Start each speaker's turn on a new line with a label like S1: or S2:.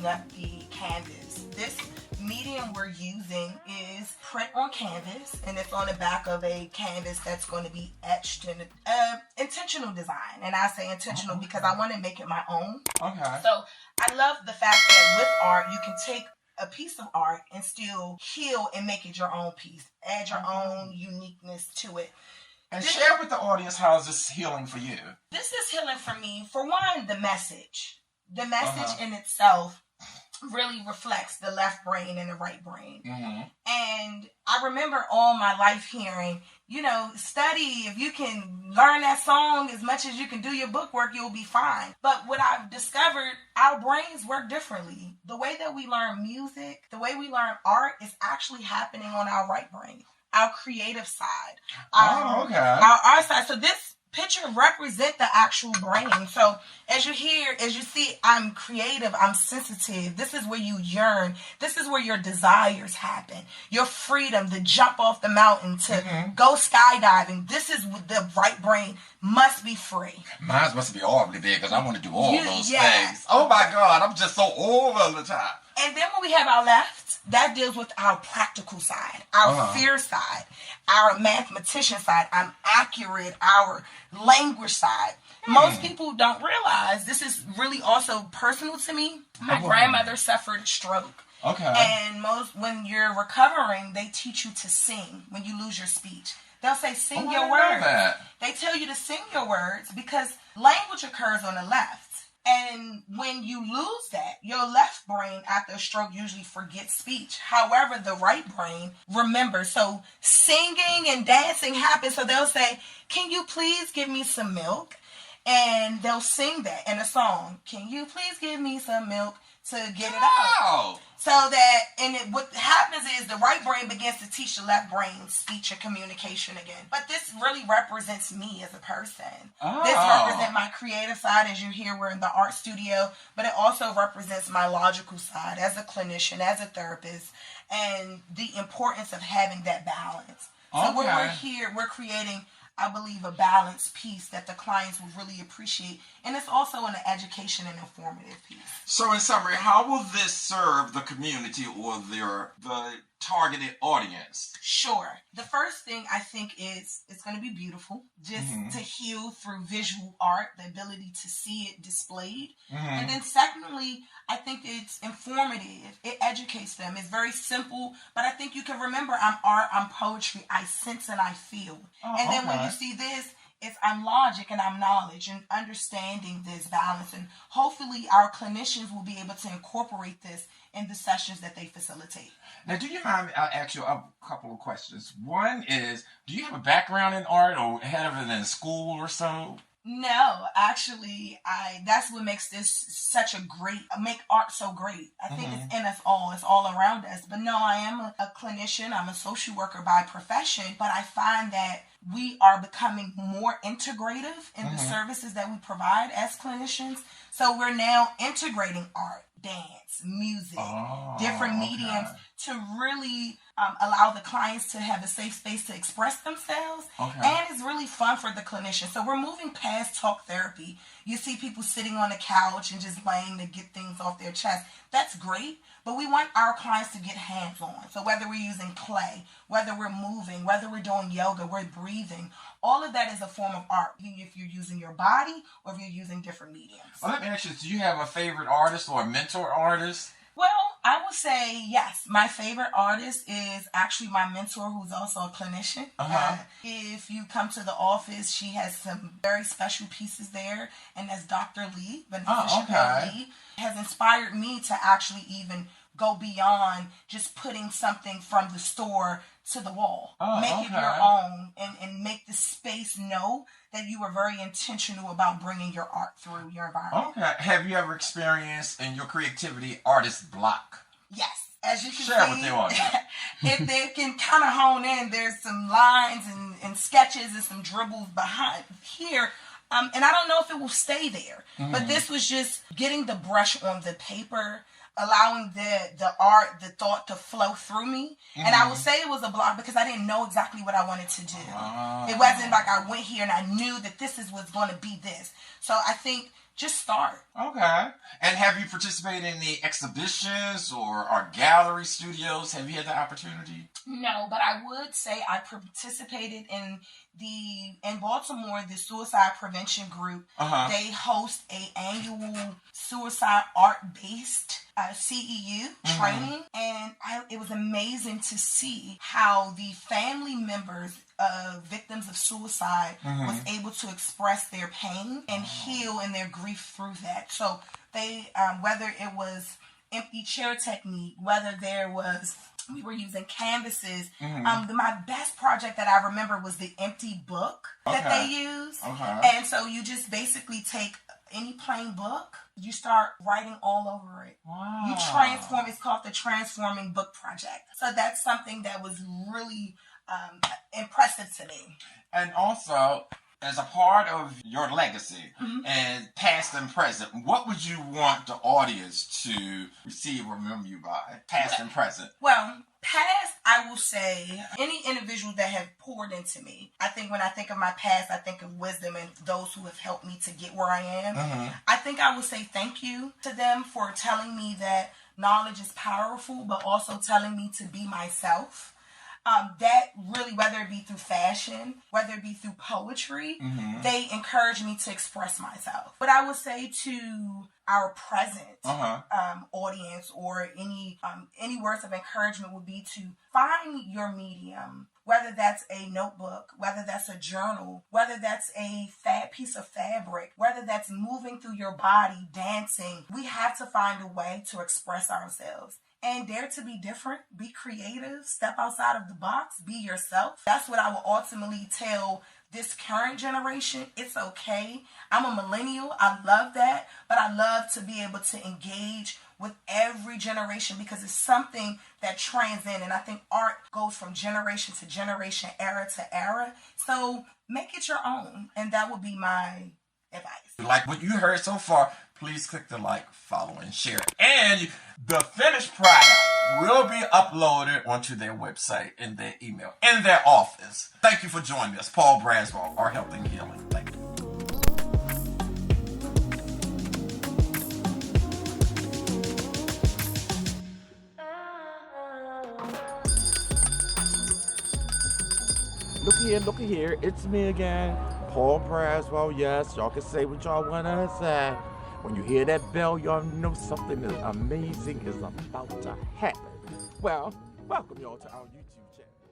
S1: holding up the canvas. This medium we're using is print on canvas, and it's on the back of a canvas that's going to be etched in intentional design. And I say intentional because I want to make it my own.
S2: Okay.
S1: So I love the fact that with art, you can take a piece of art and still heal and make it your own piece. Add your own uniqueness to it.
S2: And share with the audience, how is this healing for you?
S1: This is healing for me. For one, the message. The message in itself really reflects the left brain and the right brain. And I remember all my life hearing, study. If you can learn that song as much as you can do your book work, you'll be fine. But what I've discovered, our brains work differently. The way that we learn music, the way we learn art is actually happening on our right brain, our creative side, our art side. So this picture represent the actual brain. So as you see, I'm creative, I'm sensitive. This is where you yearn. This is where your desires happen. Your freedom to jump off the mountain, to go skydiving. This is what the right brain must be free.
S2: Mine must be awfully big because I want to do all those things. Oh my God, I'm just so over the top.
S1: And then when we have our left, that deals with our practical side, our fear side, our mathematician side, our accurate, our language side. Most people don't realize this is really also personal to me. My grandmother suffered stroke.
S2: Okay.
S1: And when you're recovering, they teach you to sing when you lose your speech. They'll say, sing your words. They tell you to sing your words because language occurs on the left. And when you lose that, your left brain after a stroke usually forgets speech. However, the right brain remembers. So singing and dancing happens. So they'll say, can you please give me some milk? And they'll sing that in a song. Can you please give me some milk to get it out? So that, what happens is the right brain begins to teach the left brain speech and communication again. But this really represents me as a person. This represents my creative side. As you hear, we're in the art studio, but it also represents my logical side as a clinician, as a therapist, and the importance of having that balance. So when we're here, we're creating, I believe, a balanced piece that the clients will really appreciate. And it's also an education and informative piece.
S2: So in summary, how will this serve the community or the targeted audience?
S1: Sure. The first thing I think is it's going to be beautiful. Just to heal through visual art, the ability to see it displayed. And then secondly, I think it's informative. It educates them. It's very simple, but I think you can remember I'm art, I'm poetry, I sense and I feel. And then when you see this, I'm logic and I'm knowledge and understanding this balance. And hopefully our clinicians will be able to incorporate this in the sessions that they facilitate.
S2: Now, do you mind, I'll ask you a couple of questions. One is, do you have a background in art or had it in school or so?
S1: No, actually, that's what makes this make art so great. I think it's in us all. It's all around us. But no, I am a clinician. I'm a social worker by profession. But I find that we are becoming more integrative in the services that we provide as clinicians. So we're now integrating art, dance, music, different mediums to really allow the clients to have a safe space to express themselves. And it's really fun for the clinician. So we're moving past talk therapy. You see people sitting on the couch and just laying to get things off their chest. That's great, but we want our clients to get hands-on. So whether we're using clay, whether we're moving, whether we're doing yoga, we're breathing, all of that is a form of art, if you're using your body or if you're using different mediums.
S2: Well, let me ask you, do you have a favorite artist or a mentor artist?
S1: Well, I would say yes. My favorite artist is actually my mentor, who's also a clinician. If you come to the office, she has some very special pieces there, and that's Dr. Lee. Lee has inspired me to actually even go beyond just putting something from the store to the wall. Make it your own and make the space know that you were very intentional about bringing your art through your environment.
S2: Have you ever experienced in your creativity artist block?
S1: Yes. As you can
S2: share
S1: see,
S2: with the audience.
S1: If they can kind of hone in, there's some lines and sketches and some dribbles behind here. And I don't know if it will stay there. But this was just getting the brush on the paper, allowing the art, the thought to flow through me. And I would say it was a block because I didn't know exactly what I wanted to do. It wasn't like I went here and I knew that this is what's going to be this. So I think just start.
S2: Okay. And have you participated in any exhibitions or gallery studios? Have you had the opportunity?
S1: No, but I would say I participated in Baltimore, the Suicide Prevention Group. They host a annual suicide art-based CEU training, and it was amazing to see how the family members of victims of suicide was able to express their pain and heal in their grief through that. So they, whether it was empty chair technique, whether we were using canvases. My best project that I remember was the empty book that they used. And so you just basically take any plain book, you start writing all over it.
S2: Wow.
S1: You transform. It's called the Transforming Book Project. So that's something that was really impressive to me.
S2: And also, as a part of your legacy and past and present, what would you want the audience to receive or remember you by, past and present?
S1: Well, past, I will say, any individual that have poured into me. I think when I think of my past, I think of wisdom and those who have helped me to get where I am. I think I would say thank you to them for telling me that knowledge is powerful, but also telling me to be myself. That really, whether it be through fashion, whether it be through poetry, they encourage me to express myself. But I would say to our present audience, or any words of encouragement, would be to find your medium, whether that's a notebook, whether that's a journal, whether that's a piece of fabric, whether that's moving through your body, dancing. We have to find a way to express ourselves. And dare to be different, be creative, step outside of the box, be yourself. That's what I will ultimately tell this current generation. It's okay. I'm a millennial. I love that. But I love to be able to engage with every generation because it's something that transcends. And I think art goes from generation to generation, era to era. So make it your own. And that would be my advice.
S2: Like what you heard so far, please click the like, follow, and share. And the finished product will be uploaded onto their website, in their email, in their office. Thank you for joining us, Paul Braswell, Art, Health, and Healing. Thank you. Look here, it's me again, Paul Braswell. Yes, y'all can say what y'all want to say. When you hear that bell, y'all know something amazing is about to happen. Well, welcome y'all to our YouTube channel.